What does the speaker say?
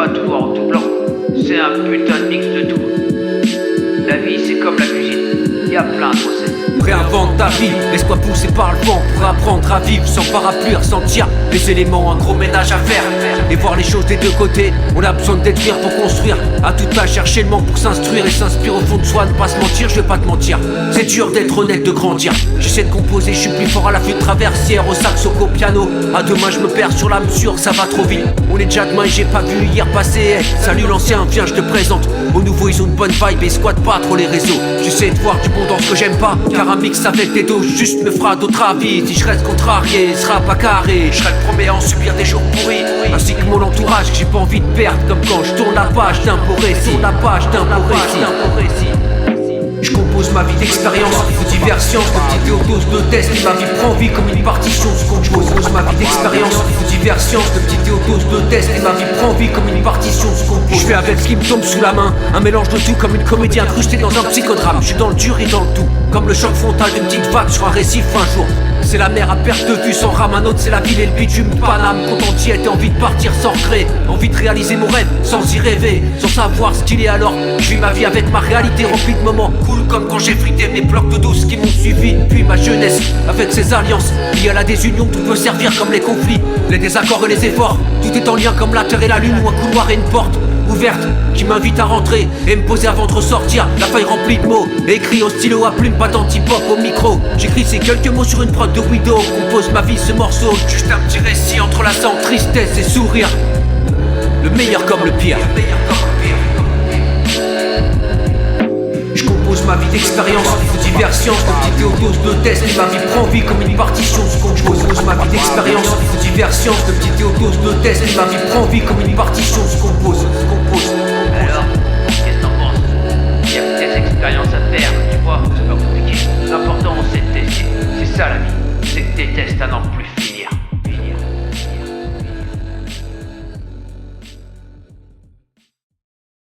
pas tout noir ou tout blanc, c'est un putain de mix de tout. La vie c'est comme la cuisine, y a plein de recettes. Réinvente ta vie, laisse-toi pousser par le vent pour apprendre à vivre sans parapluie, ressentir les éléments, un gros ménage à faire et voir les choses des deux côtés. On a besoin de détruire pour construire, à tout âge chercher le manque pour s'instruire et s'inspirer au fond de soi, ne pas se mentir, je vais pas te mentir. C'est dur d'être honnête, de grandir. J'essaie de composer, je suis plus fort à la flûte traversière, au saxo qu'au piano. À demain je me perds sur la mesure, ça va trop vite. On est déjà demain et j'ai pas vu hier passer. Salut l'ancien, viens je te présente. Au nouveau ils ont une bonne vibe et squattent pas trop les réseaux. J'essaie de voir du bon dans ce que j'aime pas, car un mix avec des dos juste me fera d'autres avis. Si je reste contrarié, ce sera pas carré. Je serai le premier à en subir des jours pourris, ainsi que mon entourage que j'ai pas envie de perdre. Comme quand je tourne la page d'un beau récit, la page d'un beau récit. Je compose ma vie d'expérience, de diversion, de petites théodoses de test. Ma vie prend vie comme une partition. Ce qu'on compose ma vie d'expérience, de diversion, de petites théodoses de test. Ma vie prend vie comme une partition. Ce qu'on compose. Je fais avec ce qui me tombe sous la main, un mélange de tout comme une comédie incrustée dans un psychodrame. Je suis dans le dur et dans le tout, comme le choc frontal d'une petite vague sur un récif un jour. C'est la mer à perte de vue sans rame, un autre c'est la ville et le bitume Paname. Content d'y être, envie de partir sans regret, envie de réaliser mon rêve sans y rêver, sans savoir ce qu'il est alors. Je vis ma vie avec ma réalité remplie de moments cool, comme quand j'ai frité mes blocs de douce qui m'ont suivi depuis ma jeunesse. Avec ces alliances, liées à la désunion, tout peut servir comme les conflits, les désaccords et les efforts. Tout est en lien comme la terre et la lune, ou un couloir et une porte ouverte qui m'invite à rentrer et me poser avant de ressortir. La feuille remplie de mots, écrit au stylo à plume, pas d'anti-pop au micro. J'écris ces quelques mots sur une prod de Widow. Compose ma vie ce morceau, juste un petit récit entre la sang, tristesse et sourire. Le meilleur comme le pire. Je compose ma vie d'expérience, de diversion, de petites théodoses de test. Et ma vie prend vie comme une partition. Ce qu'on compose ma vie d'expérience, de diversion, de petites théodoses de test. Et ma vie prend vie comme une partition. Ce qu'on compose.